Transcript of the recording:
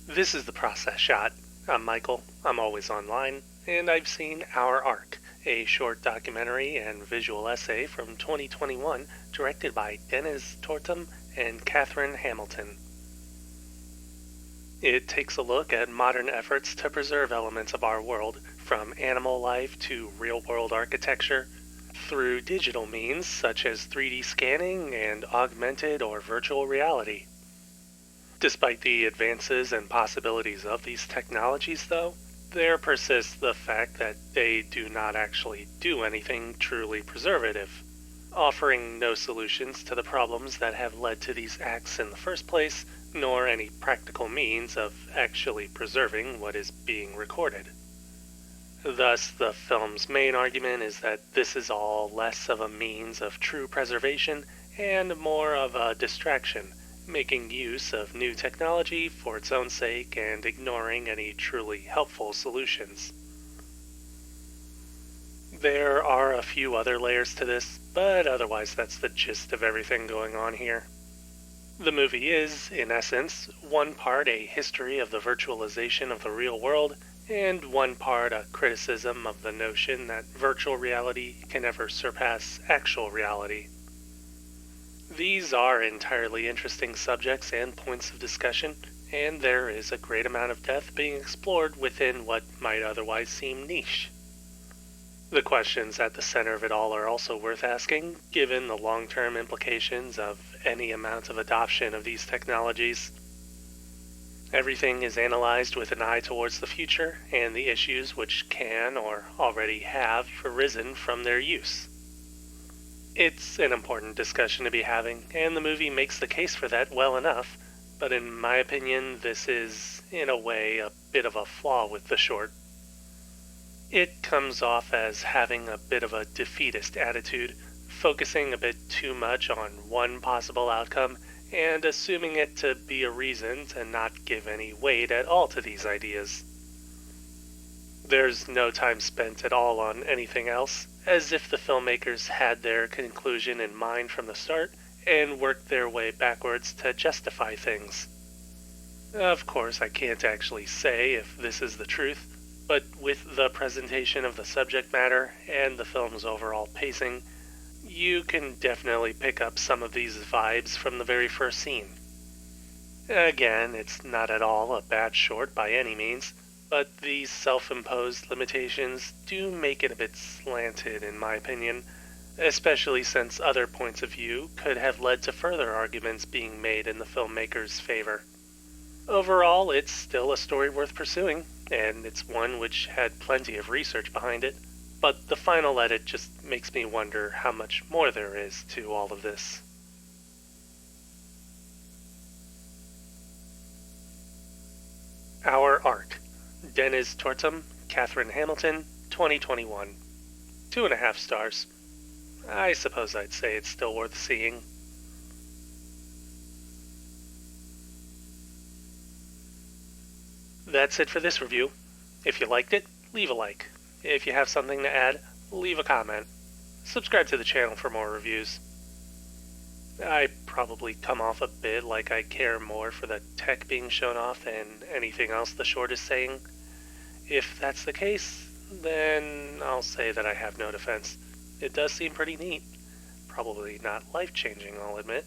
This is the Process Shot. I'm Michael, I'm always online, and I've seen Our Ark, a short documentary and visual essay from 2021 directed by Deniz Tortum and Kathryn Hamilton. It takes a look at modern efforts to preserve elements of our world, from animal life to real-world architecture, through digital means such as 3D scanning and augmented or virtual reality. Despite the advances and possibilities of these technologies, though, there persists the fact that they do not actually do anything truly preservative, offering no solutions to the problems that have led to these acts in the first place, nor any practical means of actually preserving what is being recorded. Thus, the film's main argument is that this is all less of a means of true preservation and more of a distraction, making use of new technology for its own sake and ignoring any truly helpful solutions. There are a few other layers to this, but otherwise that's the gist of everything going on here. The movie is, in essence, one part a history of the virtualization of the real world, and one part a criticism of the notion that virtual reality can ever surpass actual reality. These are entirely interesting subjects and points of discussion, and there is a great amount of depth being explored within what might otherwise seem niche. The questions at the center of it all are also worth asking, given the long-term implications of any amount of adoption of these technologies. Everything is analyzed with an eye towards the future and the issues which can or already have arisen from their use. It's an important discussion to be having, and the movie makes the case for that well enough, but in my opinion, this is, in a way, a bit of a flaw with the short. It comes off as having a bit of a defeatist attitude, focusing a bit too much on one possible outcome, and assuming it to be a reason to not give any weight at all to these ideas. There's no time spent at all on anything else, as if the filmmakers had their conclusion in mind from the start and worked their way backwards to justify things. Of course, I can't actually say if this is the truth, but with the presentation of the subject matter and the film's overall pacing, you can definitely pick up some of these vibes from the very first scene. Again, it's not at all a bad short by any means, but these self-imposed limitations do make it a bit slanted in my opinion, especially since other points of view could have led to further arguments being made in the filmmaker's favor. Overall, it's still a story worth pursuing, and it's one which had plenty of research behind it, but the final edit just makes me wonder how much more there is to all of this. Our Ark. Deniz Tortum, Kathryn Hamilton, 2021. 2.5 stars. I suppose I'd say it's still worth seeing. That's it for this review. If you liked it, leave a like. If you have something to add, leave a comment. Subscribe to the channel for more reviews. I probably come off a bit like I care more for the tech being shown off than anything else the short is saying. If that's the case, then I'll say that I have no defense. It does seem pretty neat. Probably not life-changing, I'll admit.